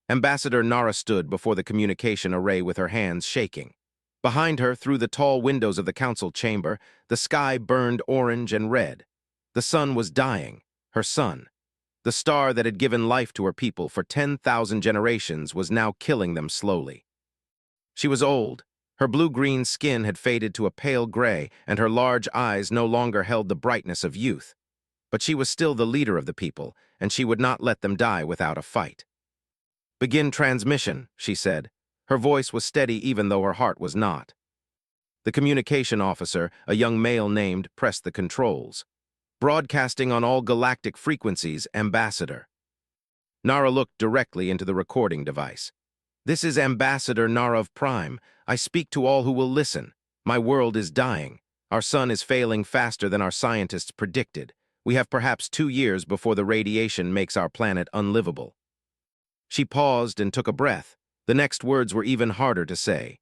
Ambassador Nara stood before the communication array with her hands shaking. Behind her, through the tall windows of the council chamber, the sky burned orange and red. The sun was dying, her sun. The star that had given life to her people for 10,000 generations was now killing them slowly. She was old. Her blue-green skin had faded to a pale gray, and her large eyes no longer held the brightness of youth. But she was still the leader of the people, and she would not let them die without a fight. "Begin transmission," she said. Her voice was steady even though her heart was not. The communication officer, a young male named, pressed the controls. "Broadcasting on all galactic frequencies, Ambassador." Nara looked directly into the recording device. "This is Ambassador Nara of Prime. I speak to all who will listen. My world is dying. Our sun is failing faster than our scientists predicted. We have perhaps 2 years before the radiation makes our planet unlivable." She paused and took a breath. The next words were even harder to say.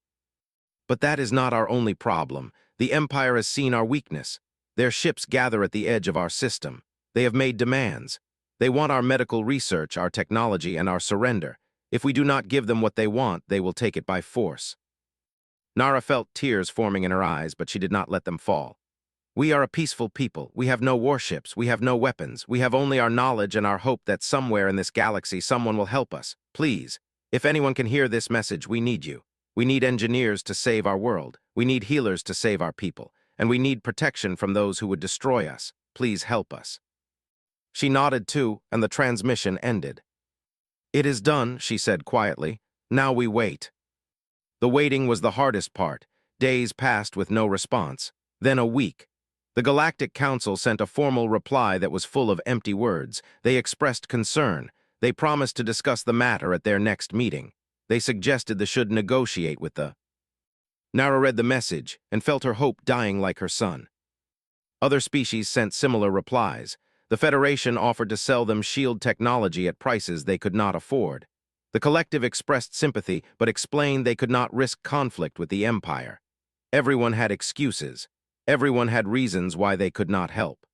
"But that is not our only problem. The Empire has seen our weakness. Their ships gather at the edge of our system. They have made demands. They want our medical research, our technology, and our surrender. If we do not give them what they want, they will take it by force." Nara felt tears forming in her eyes, but she did not let them fall. "We are a peaceful people. We have no warships. We have no weapons. We have only our knowledge and our hope that somewhere in this galaxy someone will help us. Please, if anyone can hear this message, we need you. We need engineers to save our world. We need healers to save our people. And we need protection from those who would destroy us. Please help us." She nodded too, and the transmission ended. "It is done," she said quietly. "Now we wait." The waiting was the hardest part. Days passed with no response. Then a week. The Galactic Council sent a formal reply that was full of empty words. They expressed concern. They promised to discuss the matter at their next meeting. They suggested they should negotiate with the... Nara read the message and felt her hope dying like her sun. Other species sent similar replies. The Federation offered to sell them shield technology at prices they could not afford. The collective expressed sympathy, but explained they could not risk conflict with the Empire. Everyone had excuses. Everyone had reasons why they could not help.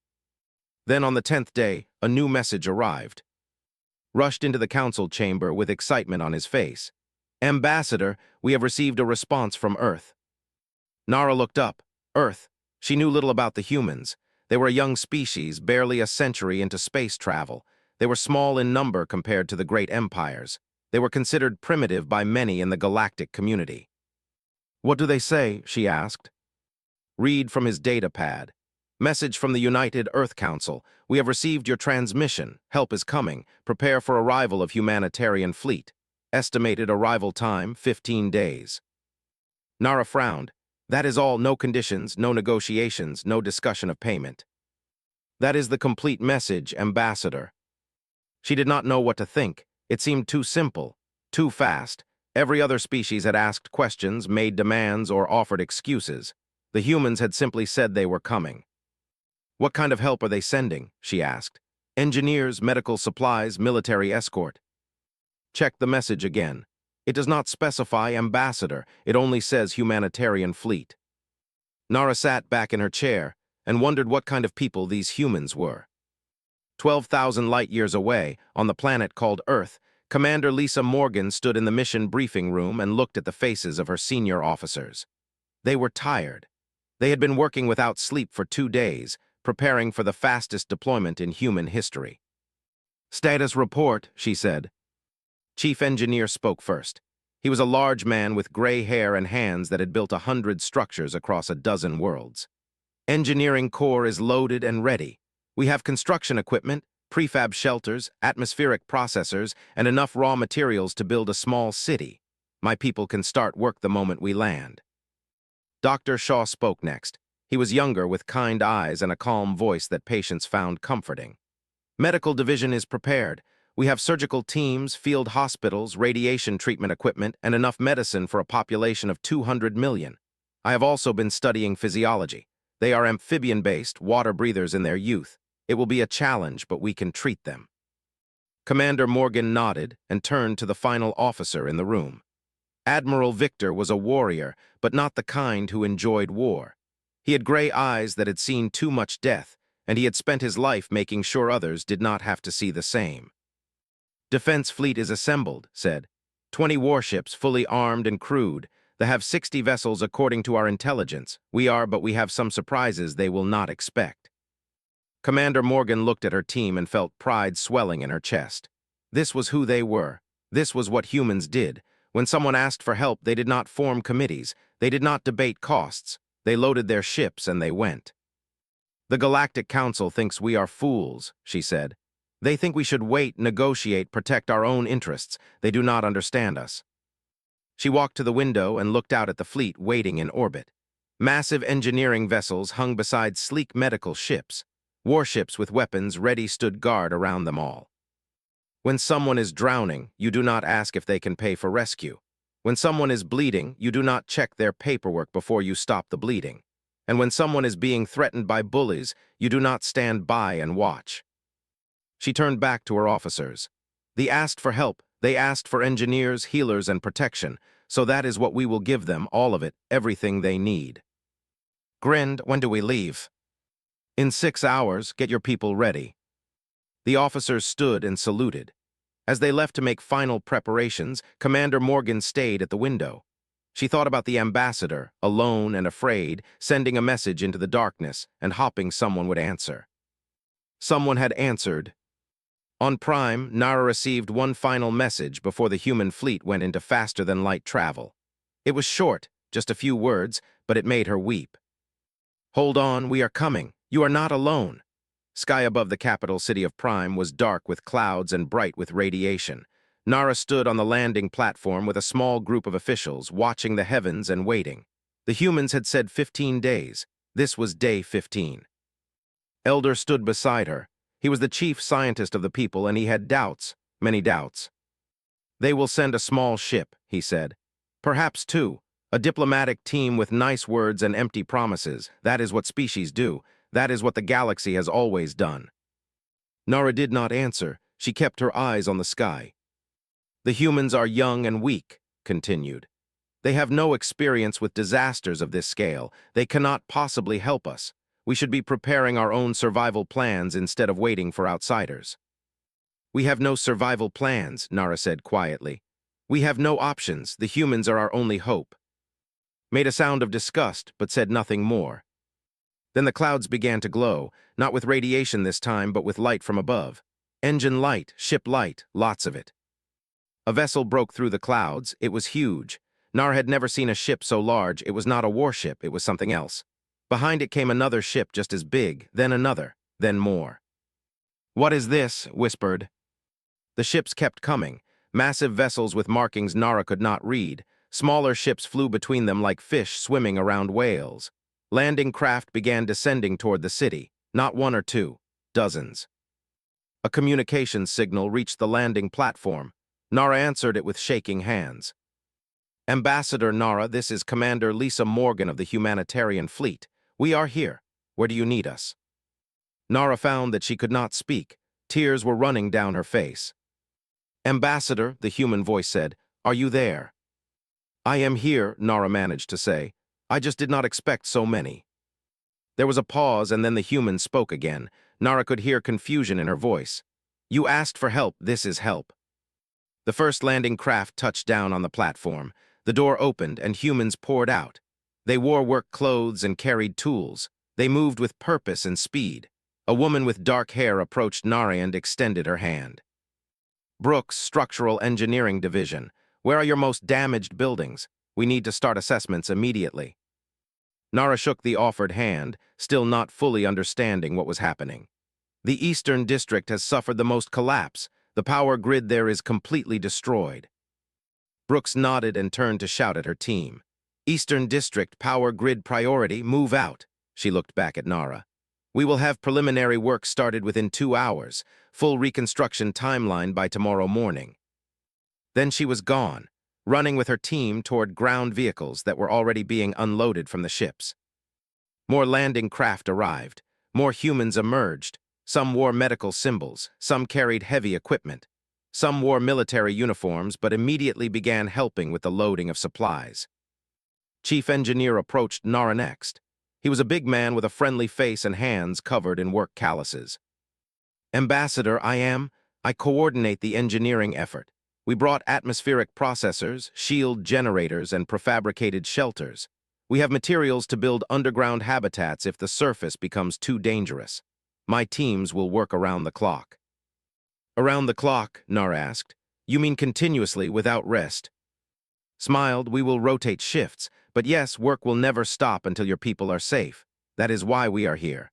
Then on the 10th day, a new message arrived. Rushed into the council chamber with excitement on his face. "Ambassador, we have received a response from Earth." Nara looked up. Earth. She knew little about the humans. They were a young species, barely a century into space travel. They were small in number compared to the great empires. They were considered primitive by many in the galactic community. "What do they say?" she asked. Read from his data pad. "Message from the United Earth Council. We have received your transmission. Help is coming. Prepare for arrival of humanitarian fleet. Estimated arrival time, 15 days. Nara frowned. "That is all. No conditions, no negotiations, no discussion of payment." "That is the complete message, Ambassador." She did not know what to think. It seemed too simple, too fast. Every other species had asked questions, made demands, or offered excuses. The humans had simply said they were coming. "What kind of help are they sending?" she asked. "Engineers, medical supplies, military escort." Check the message again. It does not specify Ambassador. It only says humanitarian fleet. Nara sat back in her chair and wondered what kind of people these humans were. 12,000 light-years away, on the planet called Earth, Commander Lisa Morgan stood in the mission briefing room and looked at the faces of her senior officers. They were tired. They had been working without sleep for 2 days, preparing for the fastest deployment in human history. "Status report," she said. Chief Engineer spoke first. He was a large man with gray hair and hands that had built 100 structures across a dozen worlds. "Engineering core is loaded and ready. We have construction equipment, prefab shelters, atmospheric processors, and enough raw materials to build a small city. My people can start work the moment we land." Dr. Shaw spoke next. He was younger, with kind eyes and a calm voice that patients found comforting. "Medical division is prepared. We have surgical teams, field hospitals, radiation treatment equipment, and enough medicine for a population of 200 million. I have also been studying physiology. They are amphibian-based, water breathers in their youth. It will be a challenge, but we can treat them." Commander Morgan nodded and turned to the final officer in the room. Admiral Victor was a warrior, but not the kind who enjoyed war. He had gray eyes that had seen too much death, and he had spent his life making sure others did not have to see the same. Defense fleet is assembled, said. 20 warships, fully armed and crewed. They have 60 vessels according to our intelligence. But we have some surprises they will not expect. Commander Morgan looked at her team and felt pride swelling in her chest. This was who they were. This was what humans did. When someone asked for help, they did not form committees. They did not debate costs. They loaded their ships and they went. The Galactic Council thinks we are fools, she said. They think we should wait, negotiate, protect our own interests. They do not understand us. She walked to the window and looked out at the fleet waiting in orbit. Massive engineering vessels hung beside sleek medical ships. Warships with weapons ready stood guard around them all. When someone is drowning, you do not ask if they can pay for rescue. When someone is bleeding, you do not check their paperwork before you stop the bleeding. And when someone is being threatened by bullies, you do not stand by and watch. She turned back to her officers. They asked for help. They asked for engineers, healers, and protection. So that is what we will give them, all of it, everything they need. Grinned, when do we leave? In 6 hours, get your people ready. The officers stood and saluted. As they left to make final preparations, Commander Morgan stayed at the window. She thought about the ambassador, alone and afraid, sending a message into the darkness and hoping someone would answer. Someone had answered. On Prime, Nara received one final message before the human fleet went into faster-than-light travel. It was short, just a few words, but it made her weep. Hold on, we are coming. You are not alone. Sky above the capital city of Prime was dark with clouds and bright with radiation. Nara stood on the landing platform with a small group of officials, watching the heavens and waiting. The humans had said 15 days. This was day 15. Elder stood beside her. He was the chief scientist of the people, and he had doubts, many doubts. They will send a small ship, he said. Perhaps two. A diplomatic team with nice words and empty promises. That is what species do. That is what the galaxy has always done. Nara did not answer. She kept her eyes on the sky. The humans are young and weak, continued. They have no experience with disasters of this scale. They cannot possibly help us. We should be preparing our own survival plans instead of waiting for outsiders. We have no survival plans, Nara said quietly. We have no options. The humans are our only hope. Made a sound of disgust, but said nothing more. Then the clouds began to glow, not with radiation this time, but with light from above. Engine light, ship light, lots of it. A vessel broke through the clouds. It was huge. Nara had never seen a ship so large. It was not a warship, it was something else. Behind it came another ship just as big, then another, then more. What is this? Whispered. The ships kept coming, massive vessels with markings Nara could not read. Smaller ships flew between them like fish swimming around whales. Landing craft began descending toward the city, not one or two, dozens. A communications signal reached the landing platform. Nara answered it with shaking hands. Ambassador Nara, this is Commander Lisa Morgan of the Humanitarian Fleet. We are here. Where do you need us? Nara found that she could not speak. Tears were running down her face. Ambassador, the human voice said, are you there? I am here, Nara managed to say. I just did not expect so many. There was a pause, and then the human spoke again. Nara could hear confusion in her voice. You asked for help. This is help. The first landing craft touched down on the platform. The door opened, and humans poured out. They wore work clothes and carried tools. They moved with purpose and speed. A woman with dark hair approached Nara and extended her hand. Brooks, Structural Engineering Division. Where are your most damaged buildings? We need to start assessments immediately. Nara shook the offered hand, still not fully understanding what was happening. The Eastern District has suffered the most collapse. The power grid there is completely destroyed. Brooks nodded and turned to shout at her team. Eastern District power grid priority, move out. She looked back at Nara. We will have preliminary work started within 2 hours, full reconstruction timeline by tomorrow morning. Then she was gone, running with her team toward ground vehicles that were already being unloaded from the ships. More landing craft arrived. More humans emerged. Some wore medical symbols, some carried heavy equipment. Some wore military uniforms, but immediately began helping with the loading of supplies. Chief Engineer approached Nara next. He was a big man with a friendly face and hands covered in work calluses. Ambassador, I am I coordinate the engineering effort. We brought atmospheric processors, shield generators, and prefabricated shelters. We have materials to build underground habitats if the surface becomes too dangerous. My teams will work around the clock." "Around the clock?" Nara asked. "You mean continuously, without rest?" Smiled, "We will rotate shifts, but yes, work will never stop until your people are safe. That is why we are here."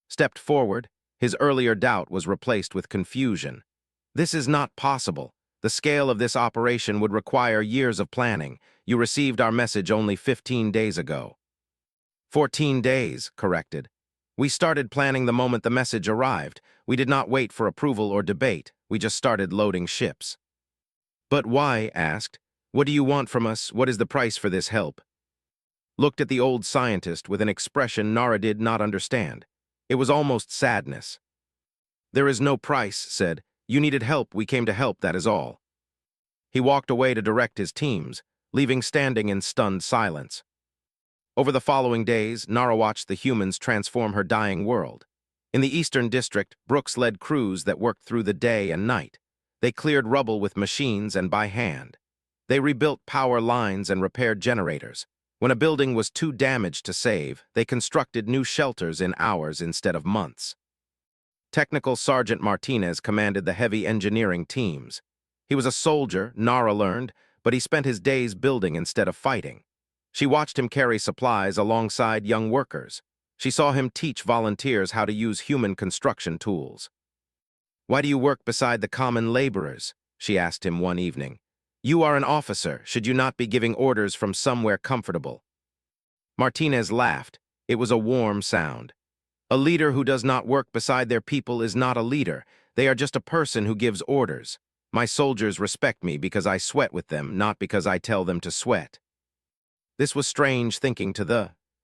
Stepped forward. His earlier doubt was replaced with confusion. "This is not possible. The scale of this operation would require years of planning. You received our message only 15 days ago." 14 days, corrected. "We started planning the moment the message arrived. We did not wait for approval or debate. We just started loading ships." "But why?" asked. "What do you want from us? What is the price for this help?" Looked at the old scientist with an expression Nara did not understand. It was almost sadness. "There is no price," said. "You needed help, we came to help, that is all." He walked away to direct his teams, leaving standing in stunned silence. Over the following days, Nara watched the humans transform her dying world. In the Eastern District, Brooks led crews that worked through the day and night. They cleared rubble with machines and by hand. They rebuilt power lines and repaired generators. When a building was too damaged to save, they constructed new shelters in hours instead of months. Technical Sergeant Martinez commanded the heavy engineering teams. He was a soldier, Nara learned, but he spent his days building instead of fighting. She watched him carry supplies alongside young workers. She saw him teach volunteers how to use human construction tools. "Why do you work beside the common laborers?" she asked him one evening. "You are an officer. Should you not be giving orders from somewhere comfortable?" Martinez laughed. It was a warm sound. "A leader who does not work beside their people is not a leader. They are just a person who gives orders. My soldiers respect me because I sweat with them, not because I tell them to sweat." This was strange thinking to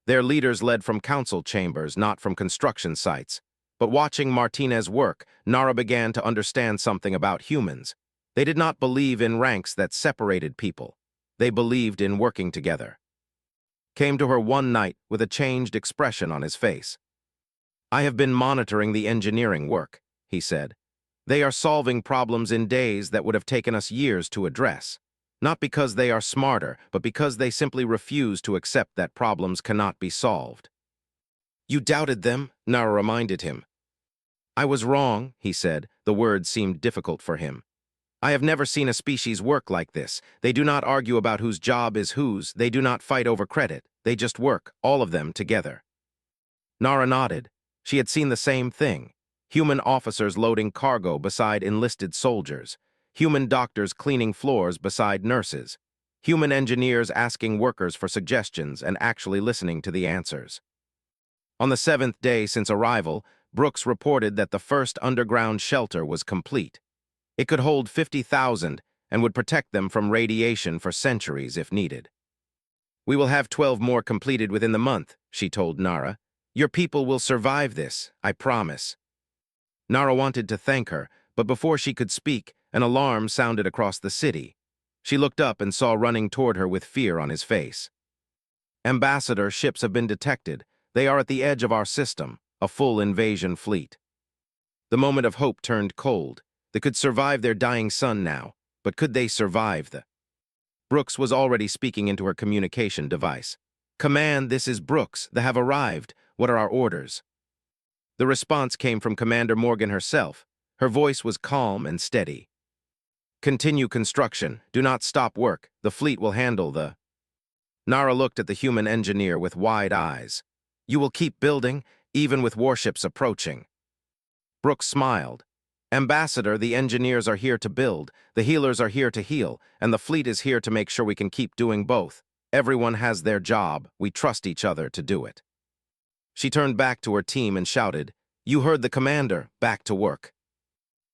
their leaders led from council chambers, not from construction sites. But watching Martinez work, Nara began to understand something about humans. They did not believe in ranks that separated people. They believed in working together. Came to her one night with a changed expression on his face. "I have been monitoring the engineering work," he said. "They are solving problems in days that would have taken us years to address. Not because they are smarter, but because they simply refuse to accept that problems cannot be solved." "You doubted them," Nara reminded him. "I was wrong," he said. The words seemed difficult for him. "I have never seen a species work like this. They do not argue about whose job is whose. They do not fight over credit. They just work, all of them together." Nara nodded. She had seen the same thing. Human officers loading cargo beside enlisted soldiers. Human doctors cleaning floors beside nurses. Human engineers asking workers for suggestions and actually listening to the answers. On the 7th day since arrival, Brooks reported that the first underground shelter was complete. It could hold 50,000 and would protect them from radiation for centuries if needed. "We will have 12 more completed within the month," she told Nara. "Your people will survive this, I promise." Nara wanted to thank her, but before she could speak, an alarm sounded across the city. She looked up and saw running toward her with fear on his face. "Ambassador, ships have been detected. They are at the edge of our system, a full invasion fleet." The moment of hope turned cold. They could survive their dying son now, but could they survive the... Brooks was already speaking into her communication device. "Command, this is Brooks. They have arrived. What are our orders?" The response came from Commander Morgan herself. Her voice was calm and steady. "Continue construction. Do not stop work. The fleet will handle the..." Nara looked at the human engineer with wide eyes. "You will keep building, even with warships approaching." Brooks smiled. "Ambassador, the engineers are here to build, the healers are here to heal, and the fleet is here to make sure we can keep doing both. Everyone has their job. We trust each other to do it." She turned back to her team and shouted, "You heard the commander. Back to work."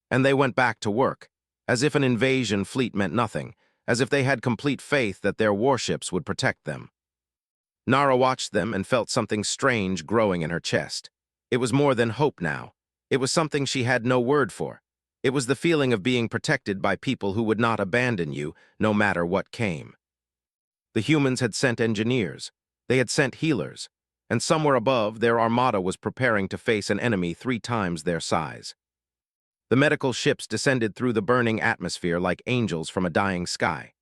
And they went back to work, as if an invasion fleet meant nothing, as if they had complete faith that their warships would protect them. Nara watched them and felt something strange growing in her chest. It was more than hope now. It was something she had no word for. It was the feeling of being protected by people who would not abandon you, no matter what came. The humans had sent engineers. They had sent healers. And somewhere above, their armada was preparing to face an enemy 3 times their size. The medical ships descended through the burning atmosphere like angels from a dying sky.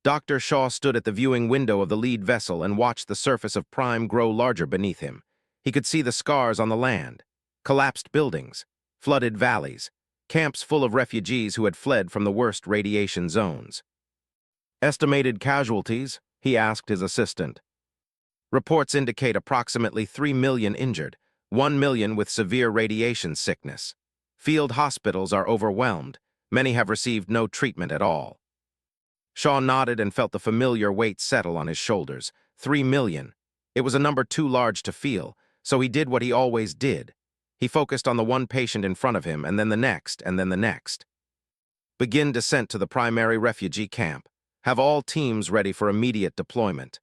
Dr. Shaw stood at the viewing window of the lead vessel and watched the surface of Prime grow larger beneath him. He could see the scars on the land, collapsed buildings, flooded valleys, camps full of refugees who had fled from the worst radiation zones. Estimated casualties? He asked his assistant. Reports indicate approximately 3 million injured, 1 million with severe radiation sickness. Field hospitals are overwhelmed. Many have received no treatment at all. Shaw nodded and felt the familiar weight settle on his shoulders. 3 million. It was a number too large to feel, so he did what he always did. He focused on the one patient in front of him, and then the next, and then the next. Begin descent to the primary refugee camp. Have all teams ready for immediate deployment.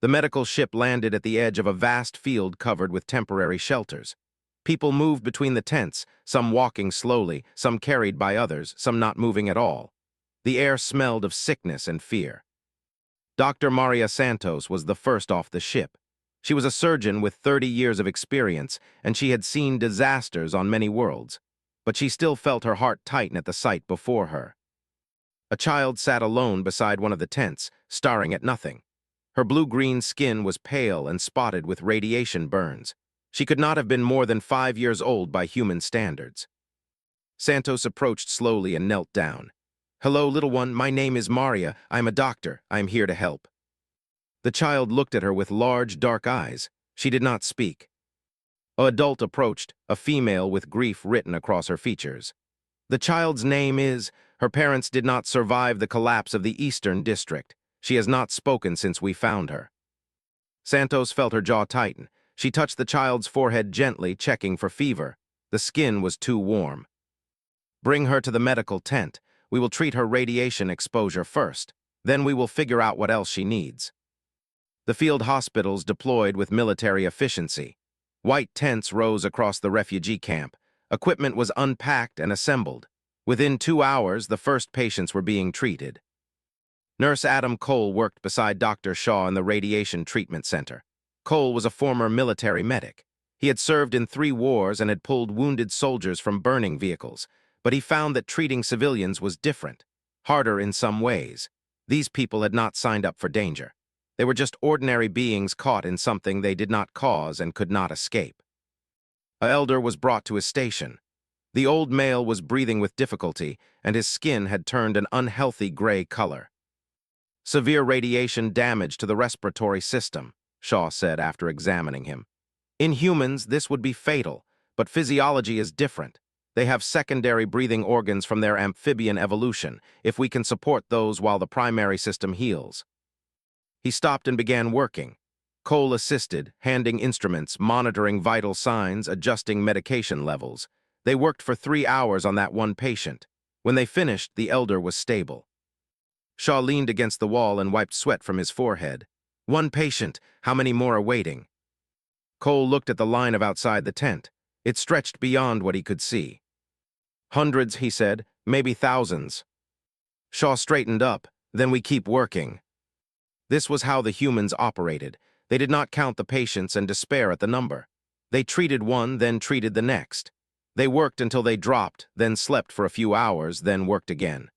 The medical ship landed at the edge of a vast field covered with temporary shelters. People moved between the tents, some walking slowly, some carried by others, some not moving at all. The air smelled of sickness and fear. Dr. Maria Santos was the first off the ship. She was a surgeon with 30 years of experience, and she had seen disasters on many worlds. But she still felt her heart tighten at the sight before her. A child sat alone beside one of the tents, staring at nothing. Her blue-green skin was pale and spotted with radiation burns. She could not have been more than 5 years old by human standards. Santos approached slowly and knelt down. "Hello, little one, my name is Maria. I'm a doctor. I'm here to help." The child looked at her with large, dark eyes. She did not speak. An adult approached, a female with grief written across her features. "The child's name is... Her parents did not survive the collapse of the Eastern District. She has not spoken since we found her." Santos felt her jaw tighten. She touched the child's forehead gently, checking for fever. The skin was too warm. "Bring her to the medical tent. We will treat her radiation exposure first. Then we will figure out what else she needs." The field hospitals deployed with military efficiency. White tents rose across the refugee camp. Equipment was unpacked and assembled. Within 2 hours, the first patients were being treated. Nurse Adam Cole worked beside Dr. Shaw in the Radiation Treatment Center. Cole was a former military medic. He had served in 3 wars and had pulled wounded soldiers from burning vehicles, but he found that treating civilians was different, harder in some ways. These people had not signed up for danger. They were just ordinary beings caught in something they did not cause and could not escape. An elder was brought to his station. The old male was breathing with difficulty, and his skin had turned an unhealthy gray color. "Severe radiation damage to the respiratory system," Shaw said after examining him. "In humans, this would be fatal, but physiology is different. They have secondary breathing organs from their amphibian evolution, if we can support those while the primary system heals." He stopped and began working. Cole assisted, handing instruments, monitoring vital signs, adjusting medication levels. They worked for 3 hours on that one patient. When they finished, the elder was stable. Shaw leaned against the wall and wiped sweat from his forehead. "One patient. How many more are waiting?" Cole looked at the line of outside the tent. It stretched beyond what he could see. "Hundreds," he said, "maybe thousands." Shaw straightened up. "Then we keep working." This was how the humans operated. They did not count the patients and despair at the number. They treated one, then treated the next. They worked until they dropped, then slept for a few hours, then worked again.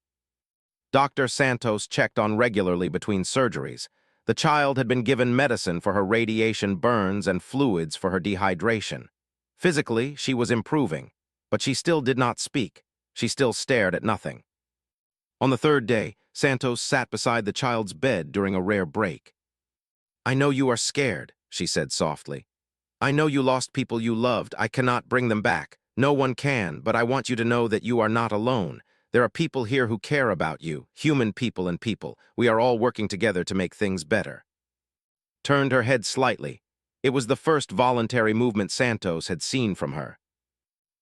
Dr. Santos checked on regularly between surgeries. The child had been given medicine for her radiation burns and fluids for her dehydration. Physically, she was improving, but she still did not speak. She still stared at nothing. On the 3rd day, Santos sat beside the child's bed during a rare break. "I know you are scared," she said softly. "I know you lost people you loved. I cannot bring them back. No one can, but I want you to know that you are not alone. There are people here who care about you, human people and people. We are all working together to make things better." Turned her head slightly. It was the first voluntary movement Santos had seen from her.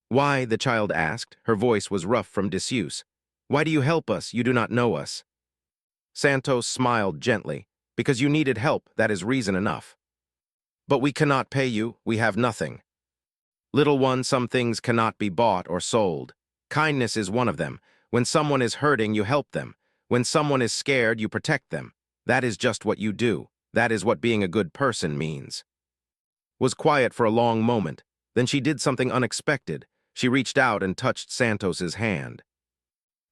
"Why?" the child asked. Her voice was rough from disuse. "Why do you help us? You do not know us." Santos smiled gently. "Because you needed help, that is reason enough." "But we cannot pay you. We have nothing." "Little one, some things cannot be bought or sold. Kindness is one of them. When someone is hurting, you help them. When someone is scared, you protect them. That is just what you do. That is what being a good person means." Was quiet for a long moment. Then she did something unexpected. She reached out and touched Santos's hand.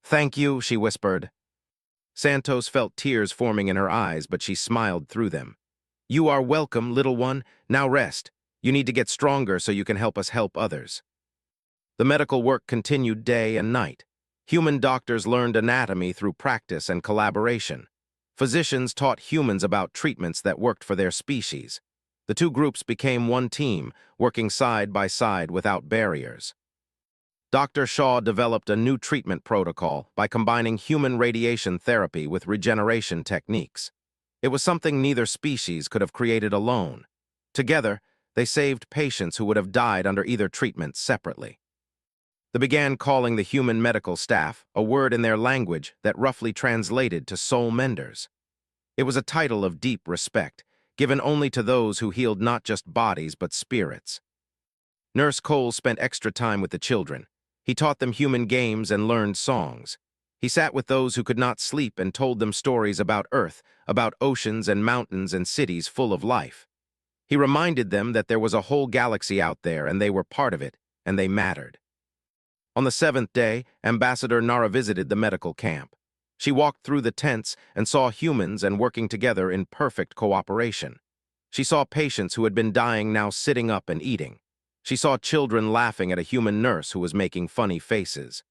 "Thank you," she whispered. Santos felt tears forming in her eyes, but she smiled through them. "You are welcome, little one. Now rest. You need to get stronger so you can help us help others." The medical work continued day and night. Human doctors learned anatomy through practice and collaboration. Physicians taught humans about treatments that worked for their species. The two groups became one team, working side by side without barriers. Dr. Shaw developed a new treatment protocol by combining human radiation therapy with regeneration techniques. It was something neither species could have created alone. Together, they saved patients who would have died under either treatment separately. They began calling the human medical staff a word in their language that roughly translated to soul menders. It was a title of deep respect, given only to those who healed not just bodies but spirits. Nurse Cole spent extra time with the children. He taught them human games and learned songs. He sat with those who could not sleep and told them stories about Earth, about oceans and mountains and cities full of life. He reminded them that there was a whole galaxy out there and they were part of it, and they mattered. On the 7th day, Ambassador Nara visited the medical camp. She walked through the tents and saw humans and working together in perfect cooperation. She saw patients who had been dying now sitting up and eating. She saw children laughing at a human nurse who was making funny faces.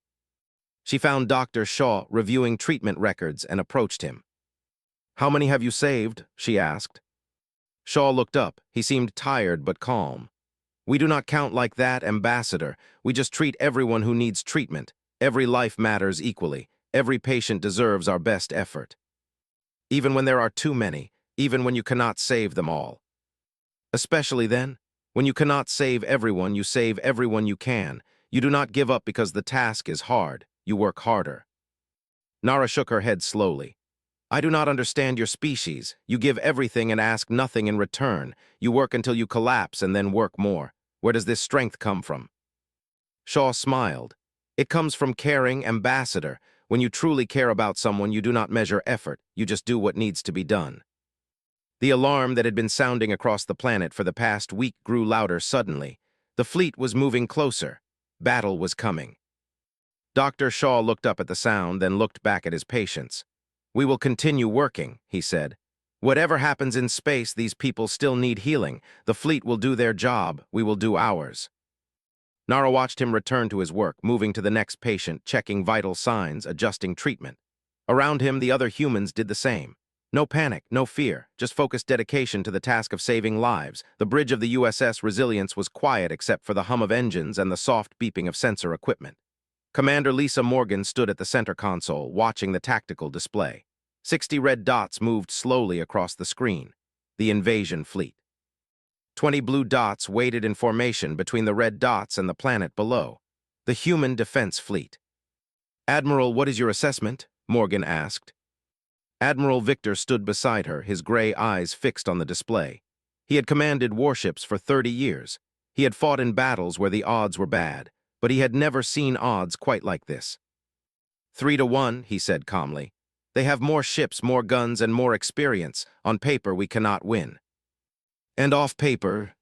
She found Dr. Shaw reviewing treatment records and approached him. "How many have you saved?" she asked. Shaw looked up. He seemed tired but calm. "We do not count like that, Ambassador. We just treat everyone who needs treatment. Every life matters equally. Every patient deserves our best effort. Even when there are too many, even when you cannot save them all. Especially then, when you cannot save everyone, you save everyone you can. You do not give up because the task is hard. You work harder." Nara shook her head slowly. "I do not understand your species. You give everything and ask nothing in return. You work until you collapse and then work more. Where does this strength come from?" Shaw smiled. "It comes from caring, Ambassador. When you truly care about someone, you do not measure effort. You just do what needs to be done." The alarm that had been sounding across the planet for the past week grew louder suddenly. The fleet was moving closer. Battle was coming. Dr. Shaw looked up at the sound, then looked back at his patients. "We will continue working," he said. "Whatever happens in space, these people still need healing. The fleet will do their job. We will do ours." Nara watched him return to his work, moving to the next patient, checking vital signs, adjusting treatment. Around him, the other humans did the same. No panic, no fear, just focused dedication to the task of saving lives. The bridge of the USS Resilience was quiet except for the hum of engines and the soft beeping of sensor equipment. Commander Lisa Morgan stood at the center console, watching the tactical display. 60 red dots moved slowly across the screen. The invasion fleet. 20 blue dots waited in formation between the red dots and the planet below. The human defense fleet. "Admiral, what is your assessment?" Morgan asked. Admiral Victor stood beside her, his gray eyes fixed on the display. He had commanded warships for 30 years. He had fought in battles where the odds were bad, but he had never seen odds quite like this. 3-1, he said calmly. "They have more ships, more guns, and more experience. On paper, we cannot win." "And off paper,"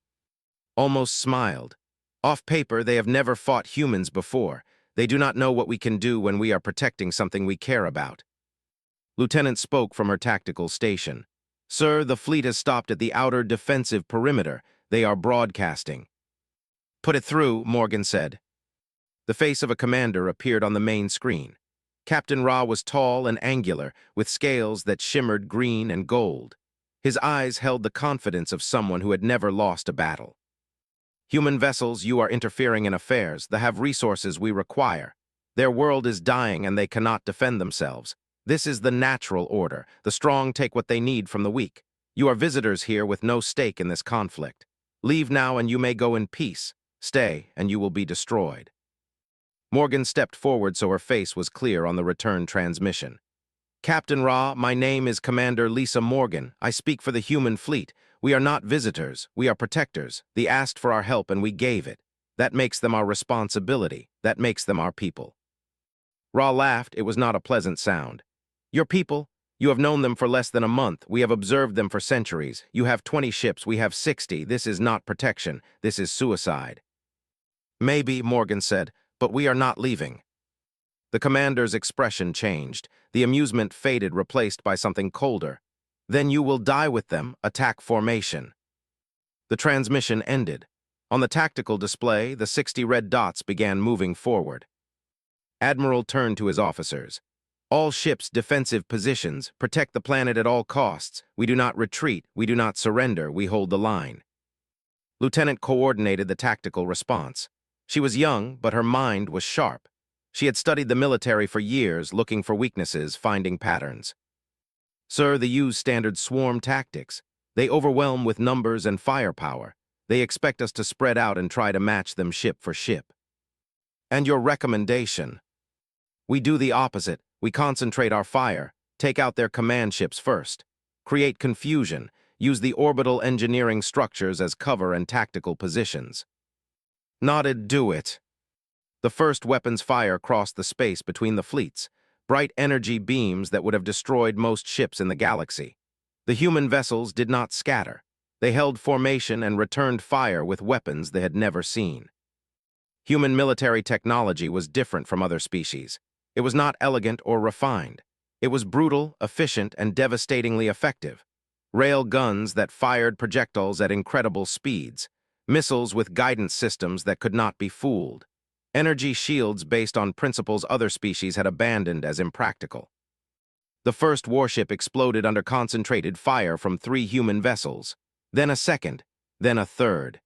almost smiled. "Off paper, they have never fought humans before. They do not know what we can do when we are protecting something we care about." Lieutenant spoke from her tactical station. "Sir, the fleet has stopped at the outer defensive perimeter. They are broadcasting." "Put it through," Morgan said. The face of a commander appeared on the main screen. Captain Ra was tall and angular, with scales that shimmered green and gold. His eyes held the confidence of someone who had never lost a battle. "Human vessels, you are interfering in affairs. They have resources we require. Their world is dying and they cannot defend themselves. This is the natural order. The strong take what they need from the weak. You are visitors here with no stake in this conflict. Leave now and you may go in peace. Stay and you will be destroyed." Morgan stepped forward so her face was clear on the return transmission. "Captain Ra, my name is Commander Lisa Morgan. I speak for the human fleet. We are not visitors. We are protectors. They asked for our help and we gave it. That makes them our responsibility. That makes them our people." Ra laughed. It was not a pleasant sound. "Your people? You have known them for less than a month. We have observed them for centuries. You have 20 ships. We have 60. This is not protection. This is suicide." Maybe, Morgan said, but we are not leaving. The commander's expression changed. The amusement faded, replaced by something colder. Then you will die with them, attack formation. The transmission ended. On the tactical display, the 60 red dots began moving forward. Admiral turned to his officers. All ships' defensive positions, protect the planet at all costs. We do not retreat, we do not surrender, we hold the line. Lieutenant coordinated the tactical response. She was young, but her mind was sharp. She had studied the military for years, looking for weaknesses, finding patterns. Sir, they use standard swarm tactics. They overwhelm with numbers and firepower. They expect us to spread out and try to match them ship for ship. And your recommendation? We do the opposite. We concentrate our fire, take out their command ships first, create confusion, use the orbital engineering structures as cover and tactical positions. Nodded, do it. The first weapons fire crossed the space between the fleets, bright energy beams that would have destroyed most ships in the galaxy. The human vessels did not scatter. They held formation and returned fire with weapons they had never seen. Human military technology was different from other species. It was not elegant or refined. It was brutal, efficient, and devastatingly effective. Rail guns that fired projectiles at incredible speeds, missiles with guidance systems that could not be fooled, energy shields based on principles other species had abandoned as impractical. The first warship exploded under concentrated fire from 3 human vessels, then a second, then a third.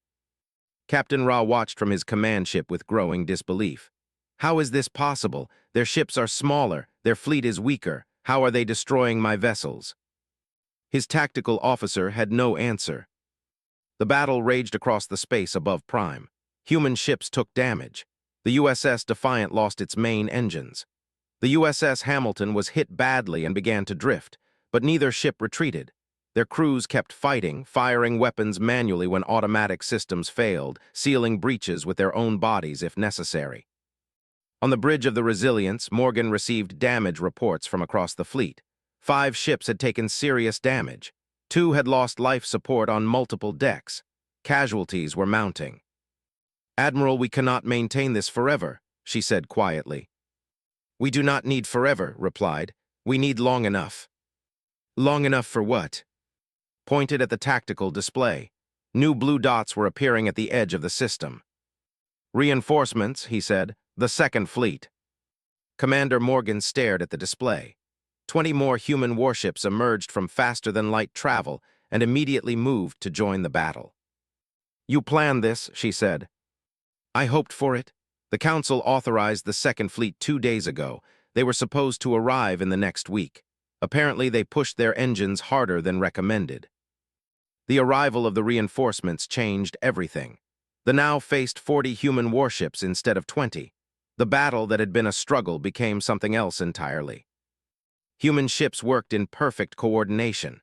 Captain Ra watched from his command ship with growing disbelief. How is this possible? Their ships are smaller, their fleet is weaker. How are they destroying my vessels? His tactical officer had no answer. The battle raged across the space above Prime. Human ships took damage. The USS Defiant lost its main engines. The USS Hamilton was hit badly and began to drift, but neither ship retreated. Their crews kept fighting, firing weapons manually when automatic systems failed, sealing breaches with their own bodies if necessary. On the bridge of the Resilience, Morgan received damage reports from across the fleet. 5 ships had taken serious damage. 2 had lost life support on multiple decks. Casualties were mounting. Admiral, we cannot maintain this forever, she said quietly. We do not need forever, replied. We need long enough. Long enough for what? Pointed at the tactical display. New blue dots were appearing at the edge of the system. Reinforcements, he said. The Second Fleet. Commander Morgan stared at the display. 20 more human warships emerged from faster-than-light travel and immediately moved to join the battle. You planned this, she said. I hoped for it. The Council authorized the Second Fleet 2 days ago. They were supposed to arrive in the next week. Apparently, they pushed their engines harder than recommended. The arrival of the reinforcements changed everything. The now faced 40 human warships instead of 20. The battle that had been a struggle became something else entirely. Human ships worked in perfect coordination.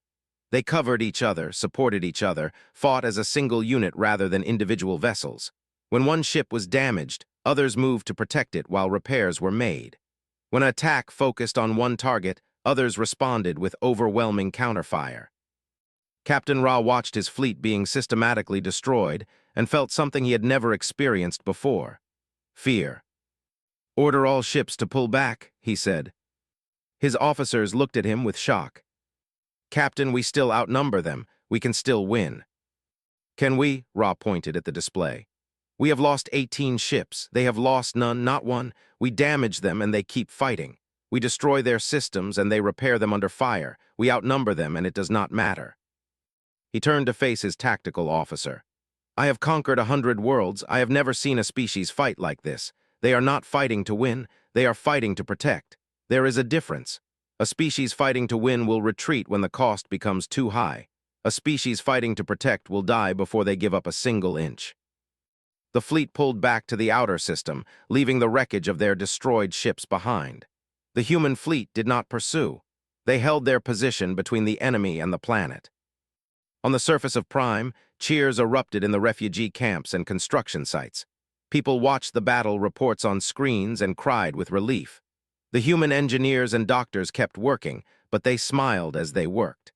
They covered each other, supported each other, fought as a single unit rather than individual vessels. When one ship was damaged, others moved to protect it while repairs were made. When an attack focused on one target, others responded with overwhelming counterfire. Captain Ra watched his fleet being systematically destroyed and felt something he had never experienced before: fear. Order all ships to pull back, he said. His officers looked at him with shock. Captain, we still outnumber them. We can still win. Can we? Ra pointed at the display. We have lost 18 ships. They have lost none, not one. We damage them and they keep fighting. We destroy their systems and they repair them under fire. We outnumber them and it does not matter. He turned to face his tactical officer. I have conquered 100 worlds. I have never seen a species fight like this. They are not fighting to win. They are fighting to protect. There is a difference. A species fighting to win will retreat when the cost becomes too high. A species fighting to protect will die before they give up a single inch. The fleet pulled back to the outer system, leaving the wreckage of their destroyed ships behind. The human fleet did not pursue. They held their position between the enemy and the planet. On the surface of Prime, cheers erupted in the refugee camps and construction sites. People watched the battle reports on screens and cried with relief. The human engineers and doctors kept working, but they smiled as they worked.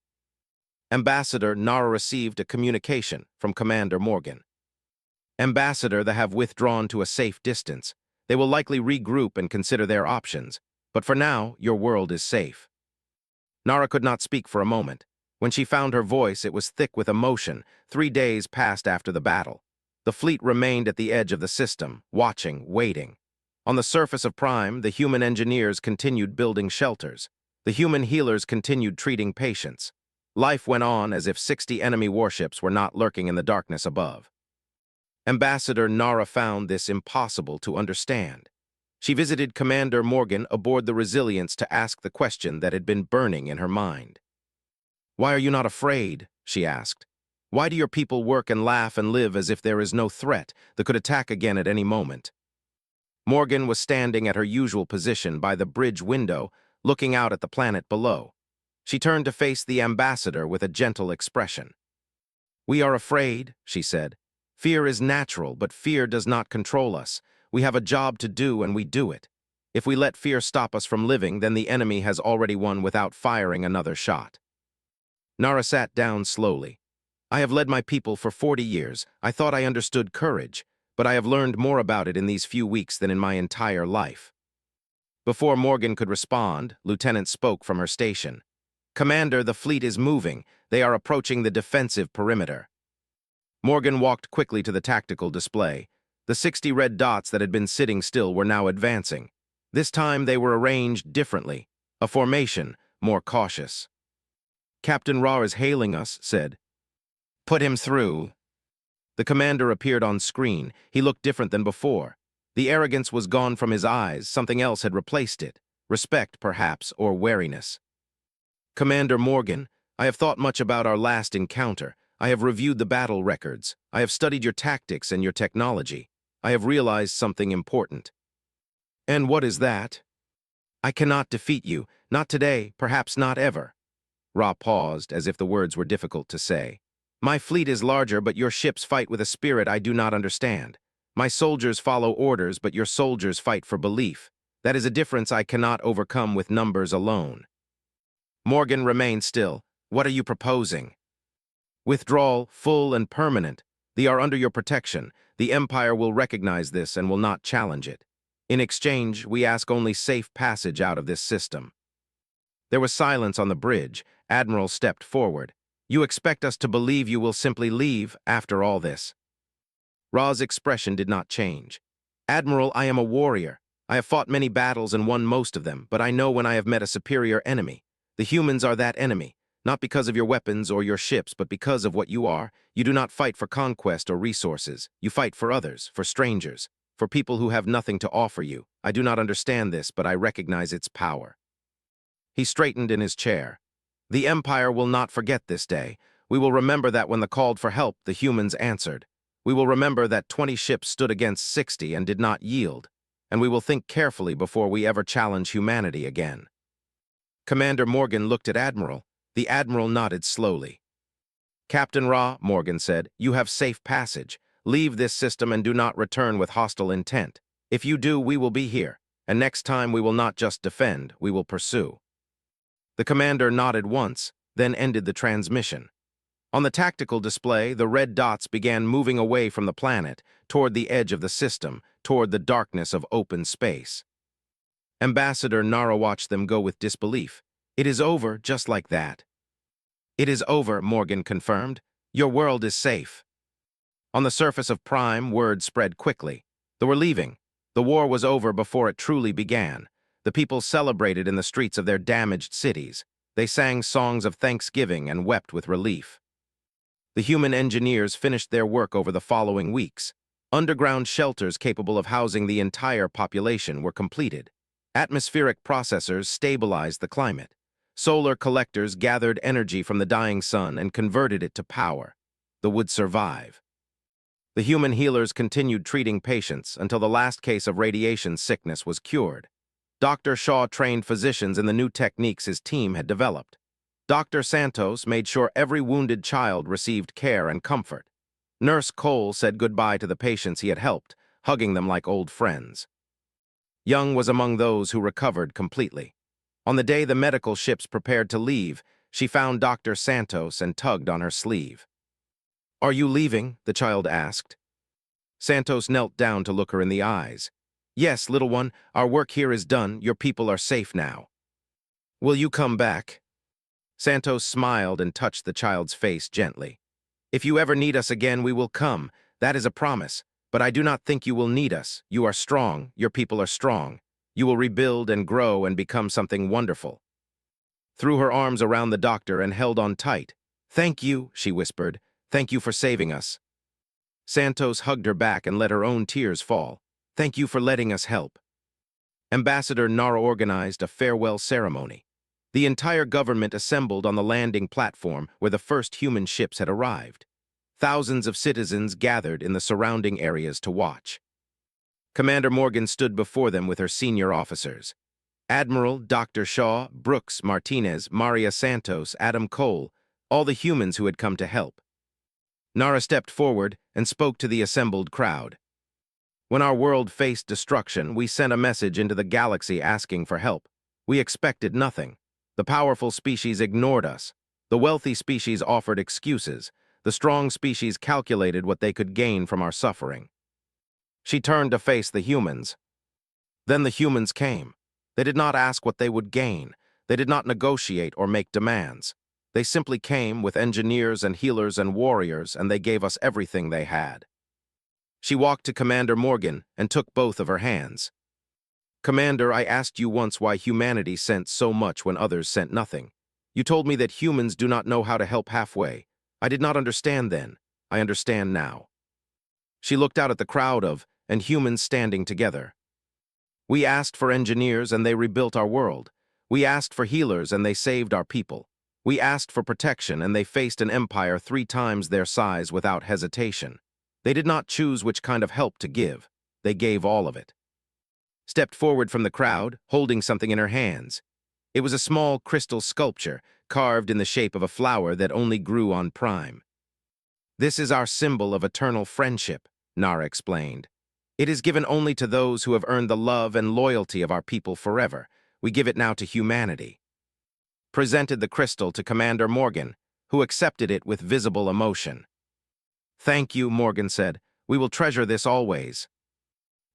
Ambassador Nara received a communication from Commander Morgan. Ambassador, they have withdrawn to a safe distance. They will likely regroup and consider their options. But for now, your world is safe. Nara could not speak for a moment. When she found her voice, it was thick with emotion. 3 days passed after the battle. The fleet remained at the edge of the system, watching, waiting. On the surface of Prime, the human engineers continued building shelters. The human healers continued treating patients. Life went on as if 60 enemy warships were not lurking in the darkness above. Ambassador Nara found this impossible to understand. She visited Commander Morgan aboard the Resilience to ask the question that had been burning in her mind. "Why are you not afraid?" she asked. "Why do your people work and laugh and live as if there is no threat that could attack again at any moment?" Morgan was standing at her usual position by the bridge window, looking out at the planet below. She turned to face the ambassador with a gentle expression. "We are afraid," she said. "Fear is natural, but fear does not control us. We have a job to do, and we do it. If we let fear stop us from living, then the enemy has already won without firing another shot." Nara sat down slowly. "I have led my people for 40 years. I thought I understood courage, but I have learned more about it in these few weeks than in my entire life." Before Morgan could respond, Lieutenant spoke from her station. "Commander, the fleet is moving. They are approaching the defensive perimeter." Morgan walked quickly to the tactical display. The 60 red dots that had been sitting still were now advancing. This time they were arranged differently, a formation more cautious. "Captain Ra is hailing us," said. "Put him through." The commander appeared on screen. He looked different than before. The arrogance was gone from his eyes. Something else had replaced it. Respect, perhaps, or wariness. "Commander Morgan, I have thought much about our last encounter. I have reviewed the battle records. I have studied your tactics and your technology. I have realized something important." "And what is that?" "I cannot defeat you. Not today, perhaps not ever." Ra paused, as if the words were difficult to say. "My fleet is larger, but your ships fight with a spirit I do not understand. My soldiers follow orders, but your soldiers fight for belief. That is a difference I cannot overcome with numbers alone." Morgan remained still. "What are you proposing?" "Withdrawal, full and permanent. They are under your protection. The Empire will recognize this and will not challenge it. In exchange, we ask only safe passage out of this system." There was silence on the bridge. Admiral stepped forward. "You expect us to believe you will simply leave after all this?" Ra's expression did not change. "Admiral, I am a warrior. I have fought many battles and won most of them, but I know when I have met a superior enemy. The humans are that enemy. Not because of your weapons or your ships, but because of what you are. You do not fight for conquest or resources. You fight for others, for strangers, for people who have nothing to offer you. I do not understand this, but I recognize its power." He straightened in his chair. "The Empire will not forget this day. We will remember that when the called for help, the humans answered. We will remember that 20 ships stood against 60 and did not yield. And we will think carefully before we ever challenge humanity again." Commander Morgan looked at Admiral. The Admiral nodded slowly. "Captain Ra," Morgan said, "you have safe passage. Leave this system and do not return with hostile intent. If you do, we will be here, and next time we will not just defend, we will pursue." The commander nodded once, then ended the transmission. On the tactical display, the red dots began moving away from the planet, toward the edge of the system, toward the darkness of open space. Ambassador Nara watched them go with disbelief. "It is over, just like that." "It is over," Morgan confirmed. "Your world is safe." On the surface of Prime, word spread quickly. They were leaving. The war was over before it truly began. The people celebrated in the streets of their damaged cities. They sang songs of thanksgiving and wept with relief. The human engineers finished their work over the following weeks. Underground shelters capable of housing the entire population were completed. Atmospheric processors stabilized the climate. Solar collectors gathered energy from the dying sun and converted it to power. They would survive. The human healers continued treating patients until the last case of radiation sickness was cured. Dr. Shaw trained physicians in the new techniques his team had developed. Dr. Santos made sure every wounded child received care and comfort. Nurse Cole said goodbye to the patients he had helped, hugging them like old friends. Young was among those who recovered completely. On the day the medical ships prepared to leave, she found Dr. Santos and tugged on her sleeve. "Are you leaving?" the child asked. Santos knelt down to look her in the eyes. Yes, little one, our work here is done. Your people are safe now. Will you come back? Santos smiled and touched the child's face gently. If you ever need us again, we will come. That is a promise. But I do not think you will need us. You are strong. Your people are strong. You will rebuild and grow and become something wonderful. Threw her arms around the doctor and held on tight. Thank you, she whispered. Thank you for saving us. Santos hugged her back and let her own tears fall. Thank you for letting us help. Ambassador Nara organized a farewell ceremony. The entire government assembled on the landing platform where the first human ships had arrived. Thousands of citizens gathered in the surrounding areas to watch. Commander Morgan stood before them with her senior officers. Admiral Dr. Shaw, Brooks, Martinez, Maria Santos, Adam Cole, all the humans who had come to help. Nara stepped forward and spoke to the assembled crowd. When our world faced destruction, we sent a message into the galaxy asking for help. We expected nothing. The powerful species ignored us. The wealthy species offered excuses. The strong species calculated what they could gain from our suffering. She turned to face the humans. Then the humans came. They did not ask what they would gain. They did not negotiate or make demands. They simply came with engineers and healers and warriors, and they gave us everything they had. She walked to Commander Morgan and took both of her hands. Commander, I asked you once why humanity sent so much when others sent nothing. You told me that humans do not know how to help halfway. I did not understand then. I understand now. She looked out at the crowd and humans standing together. We asked for engineers and they rebuilt our world. We asked for healers and they saved our people. We asked for protection and they faced an empire 3 times their size without hesitation. They did not choose which kind of help to give. They gave all of it. Stepped forward from the crowd, holding something in her hands. It was a small crystal sculpture, carved in the shape of a flower that only grew on Prime. This is our symbol of eternal friendship, Nara explained. It is given only to those who have earned the love and loyalty of our people forever. We give it now to humanity. Presented the crystal to Commander Morgan, who accepted it with visible emotion. Thank you, Morgan said. We will treasure this always.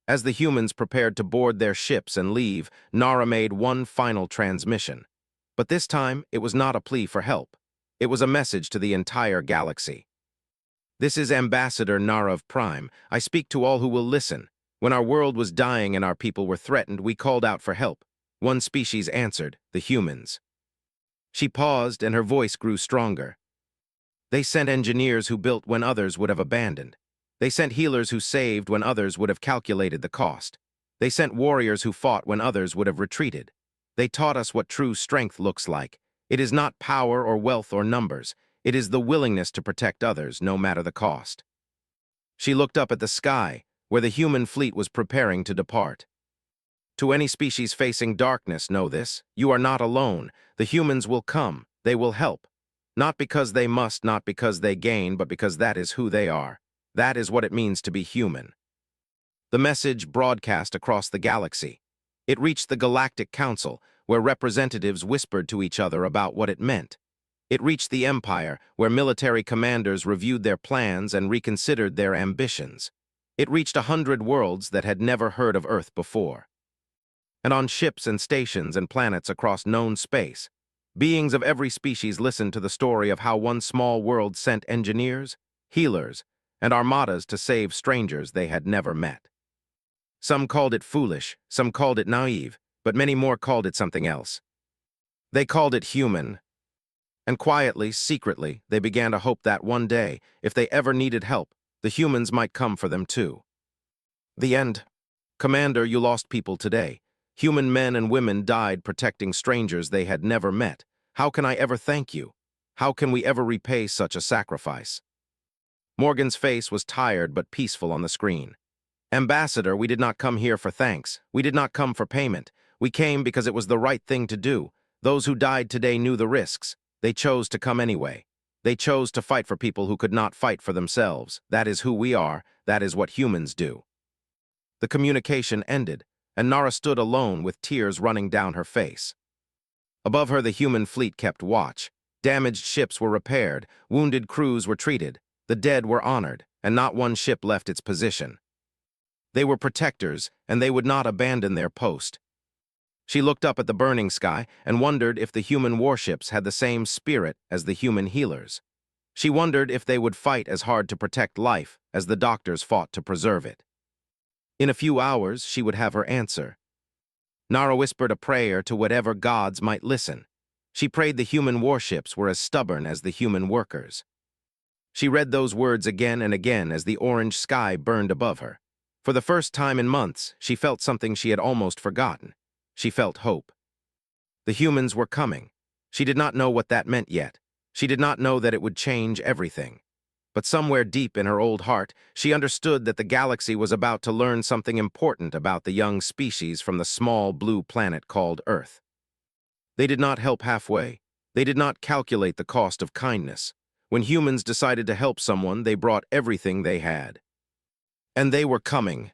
As the humans prepared to board their ships and leave, Nara made one final transmission. But this time, it was not a plea for help. It was a message to the entire galaxy. This is Ambassador Nara of Prime. I speak to all who will listen. When our world was dying and our people were threatened, we called out for help. One species answered, the humans. She paused and her voice grew stronger. They sent engineers who built when others would have abandoned. They sent healers who saved when others would have calculated the cost. They sent warriors who fought when others would have retreated. They taught us what true strength looks like. It is not power or wealth or numbers. It is the willingness to protect others, no matter the cost. She looked up at the sky, where the human fleet was preparing to depart. To any species facing darkness, know this. You are not alone. The humans will come. They will help. Not because they must, not because they gain, but because that is who they are. That is what it means to be human. The message broadcast across the galaxy. It reached the Galactic Council, where representatives whispered to each other about what it meant. It reached the Empire, where military commanders reviewed their plans and reconsidered their ambitions. It reached 100 worlds that had never heard of Earth before. And on ships and stations and planets across known space, beings of every species listened to the story of how one small world sent engineers, healers, and armadas to save strangers they had never met. Some called it foolish, some called it naive, but many more called it something else. They called it human. And quietly, secretly, they began to hope that one day, if they ever needed help, the humans might come for them too. The end. Commander, you lost people today. Human men and women died protecting strangers they had never met. How can I ever thank you? How can we ever repay such a sacrifice? Morgan's face was tired but peaceful on the screen. Ambassador, we did not come here for thanks. We did not come for payment. We came because it was the right thing to do. Those who died today knew the risks. They chose to come anyway. They chose to fight for people who could not fight for themselves. That is who we are. That is what humans do. The communication ended, and Nara stood alone with tears running down her face. Above her, the human fleet kept watch. Damaged ships were repaired. Wounded crews were treated. The dead were honored, and not one ship left its position. They were protectors, and they would not abandon their post. She looked up at the burning sky and wondered if the human warships had the same spirit as the human healers. She wondered if they would fight as hard to protect life as the doctors fought to preserve it. In a few hours, she would have her answer. Nara whispered a prayer to whatever gods might listen. She prayed the human warships were as stubborn as the human workers. She read those words again and again as the orange sky burned above her. For the first time in months, she felt something she had almost forgotten. She felt hope. The humans were coming. She did not know what that meant yet. She did not know that it would change everything. But somewhere deep in her old heart, she understood that the galaxy was about to learn something important about the young species from the small blue planet called Earth. They did not help halfway. They did not calculate the cost of kindness. When humans decided to help someone, they brought everything they had. And they were coming.